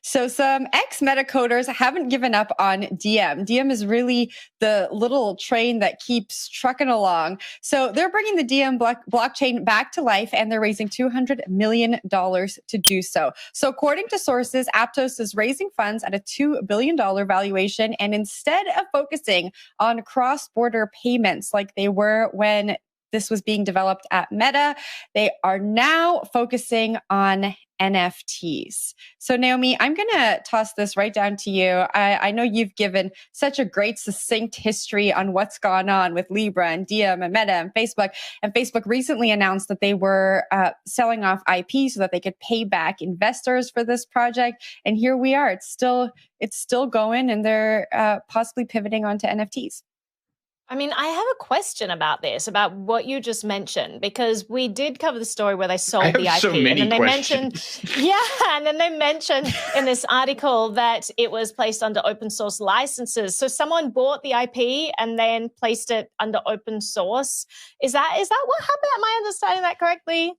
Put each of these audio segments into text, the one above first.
So some ex-Meta coders haven't given up on Diem. Diem is really the little train that keeps trucking along. So they're bringing the Diem blockchain back to life, and they're raising $200 million to do so. So according to sources, Aptos is raising funds at a $2 billion valuation, and instead of focusing on cross-border payments like they were when this was being developed at Meta, they are now focusing on NFTs. So Naomi, I'm going to toss this right down to you. I know you've given such a great, succinct history on what's gone on with Libra and Diem and Meta and Facebook. And Facebook recently announced that they were selling off IP so that they could pay back investors for this project. And here we are. It's still going, and they're possibly pivoting onto NFTs. I mean, I have a question about this, about what you just mentioned, because we did cover the story where they sold the IP. So many and then they questions. and then they mentioned in this article that it was placed under open source licenses. So someone bought the IP and then placed it under open source. Is that what happened? Am I understanding that correctly?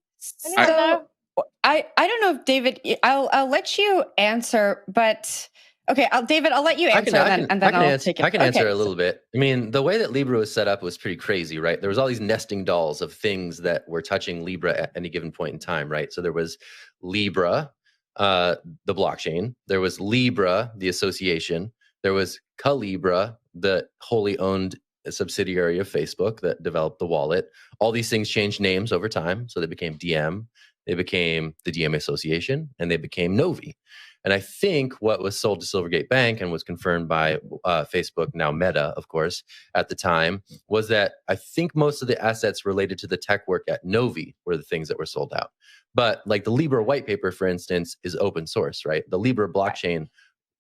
I don't know if David, I'll let you answer, but okay, David, I'll let you answer, and then I'll take it. I can answer a little bit. I mean, the way that Libra was set up was pretty crazy, right? There was all these nesting dolls of things that were touching Libra at any given point in time, right? So there was Libra, the blockchain. There was Libra, the association. There was Calibra, the wholly owned subsidiary of Facebook that developed the wallet. All these things changed names over time. So they became Diem, they became the Diem Association, and they became Novi. And I think what was sold to Silvergate Bank and was confirmed by Facebook, now Meta, of course, at the time, was that I think most of the assets related to the tech work at Novi were the things that were sold out. But like the Libra white paper, for instance, is open source, right? The Libra blockchain,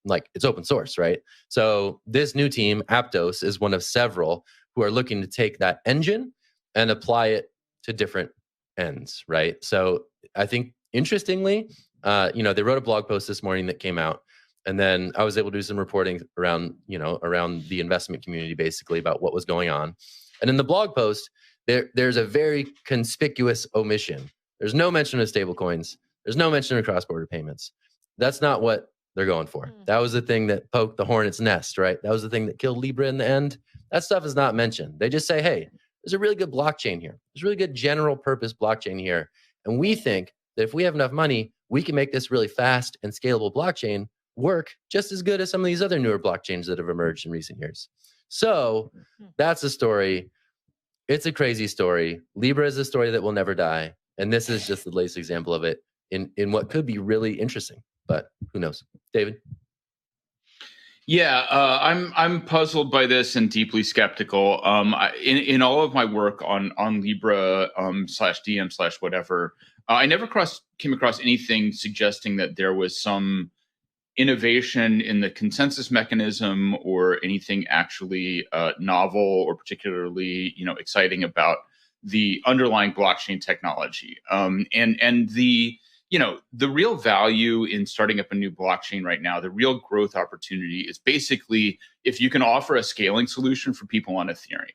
like it's open source, right? So this new team, Aptos, is one of several who are looking to take that engine and apply it to different ends, right? So I think, interestingly, they wrote a blog post this morning that came out, and then I was able to do some reporting around the investment community, basically about what was going on. And in the blog post, there's a very conspicuous omission. There's no mention of stablecoins. There's no mention of cross-border payments. That's not what they're going for. That was the thing that poked the hornet's nest, right? That was the thing that killed Libra in the end. That stuff is not mentioned. They just say, hey, there's a really good blockchain here. There's a really good general purpose blockchain here. And we think that if we have enough money, we can make this really fast and scalable blockchain work just as good as some of these other newer blockchains that have emerged in recent years. So that's a story. It's a crazy story. Libra is a story that will never die. And this is just the latest example of it in what could be really interesting, but who knows? David? Yeah, I'm puzzled by this and deeply skeptical. In all of my work on Libra /Diem /whatever, I never came across anything suggesting that there was some innovation in the consensus mechanism or anything actually novel or particularly exciting about the underlying blockchain technology. And the real value in starting up a new blockchain right now, the real growth opportunity is basically if you can offer a scaling solution for people on Ethereum.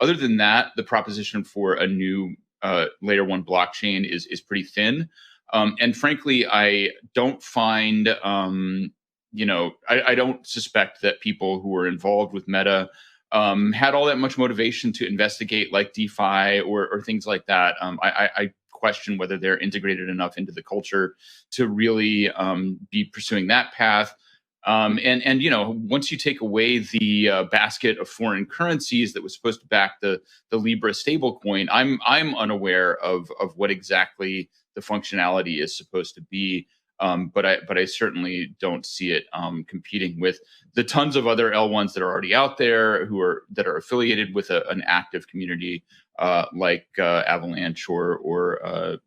Other than that, the proposition for a new layer one blockchain is pretty thin. And frankly, I don't find, I don't suspect that people who were involved with Meta had all that much motivation to investigate like DeFi or things like that. I question whether they're integrated enough into the culture to really be pursuing that path. And once you take away the basket of foreign currencies that was supposed to back the Libra stablecoin, I'm unaware of what exactly the functionality is supposed to be. But I certainly don't see it competing with the tons of other L1s that are already out there that are affiliated with an active community like Avalanche or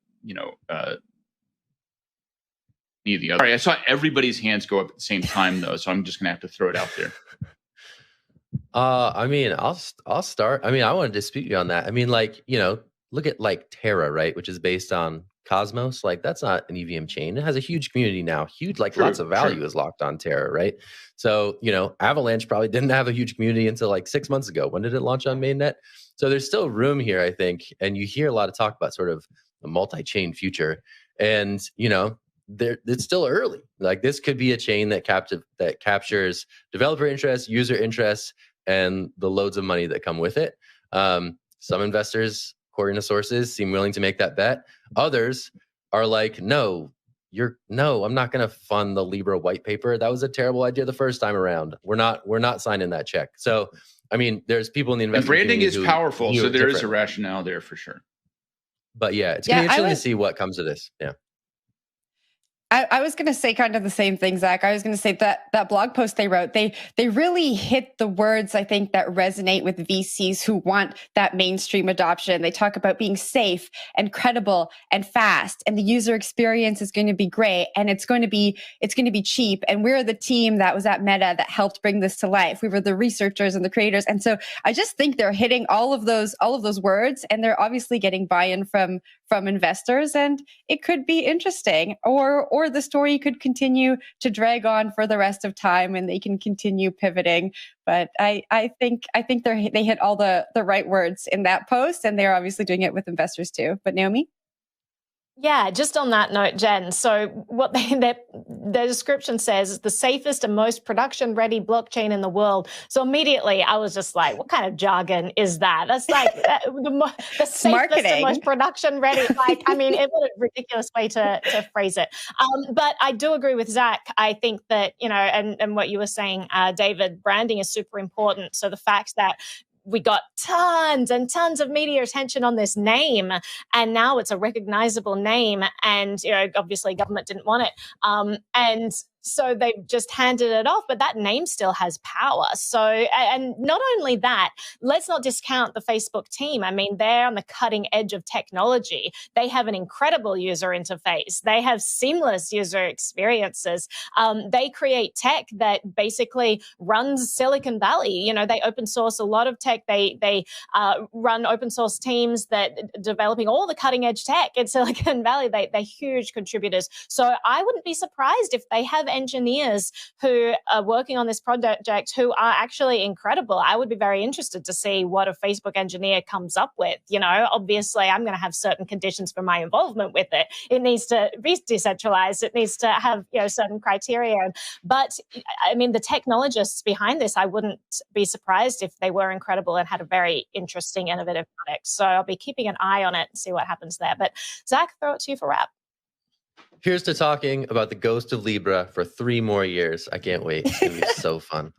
any of the other. Sorry, I saw everybody's hands go up at the same time though, so I'm just gonna have to throw it out there. I'll start. I want to dispute you on that. Look at like Terra, right, which is based on Cosmos. Like that's not an EVM chain. It has a huge community now. Huge, like lots of value is locked on Terra, right? So Avalanche probably didn't have a huge community until like 6 months ago. When did it launch on mainnet? So there's still room here, I think. And you hear a lot of talk about sort of the multi-chain future. And it's still early. Like this could be a chain that captures developer interests, user interests, and the loads of money that come with it. Some investors, according to sources, seem willing to make that bet. Others are like, no, I'm not going to fund the Libra white paper. That was a terrible idea the first time around. We're not signing that check. So, I mean, there's people in the investment branding is powerful, so there is a different. rationale there for sure. But yeah, it's going to be interesting to see what comes of this. Yeah. I was going to say kind of the same thing, Zach. I was going to say that blog post they wrote, they really hit the words, I think, that resonate with VCs who want that mainstream adoption. They talk about being safe and credible and fast, and the user experience is going to be great, and it's going to be cheap. And we're the team that was at Meta that helped bring this to life. We were the researchers and the creators. And so I just think they're hitting all of those words, and they're obviously getting buy-in from investors, and it could be interesting, or the story could continue to drag on for the rest of time and they can continue pivoting. But I think they hit all the right words in that post, and they're obviously doing it with investors too. But Naomi? Yeah, just on that note, Jen. So what their description says is the safest and most production-ready blockchain in the world. So immediately I was just like, what kind of jargon is that? That's like the safest and most production-ready. Like, I mean, it was a ridiculous way to phrase it. But I do agree with Zach. I think that, and what you were saying, David, branding is super important. So the fact that we got tons and tons of media attention on this name, and now it's a recognizable name. And obviously, government didn't want it, and so they've just handed it off. But that name still has power. So, and not only that, let's not discount the Facebook team. I mean, they're on the cutting edge of technology. They have an incredible user interface. They have seamless user experiences. They create tech that basically runs Silicon Valley. They open source a lot of tech. They run open source teams that developing all the cutting edge tech in Silicon Valley. They're huge contributors. So I wouldn't be surprised if they have engineers who are working on this project who are actually incredible. I would be very interested to see what a Facebook engineer comes up with. Obviously I'm going to have certain conditions for my involvement with it. It needs to be decentralized. It needs to have, certain criteria. But I mean, the technologists behind this, I wouldn't be surprised if they were incredible and had a very interesting, innovative product. So I'll be keeping an eye on it and see what happens there. But Zach, throw it to you for wrap. Here's to talking about the ghost of Libra for 3 more years. I can't wait. It's going to be so fun.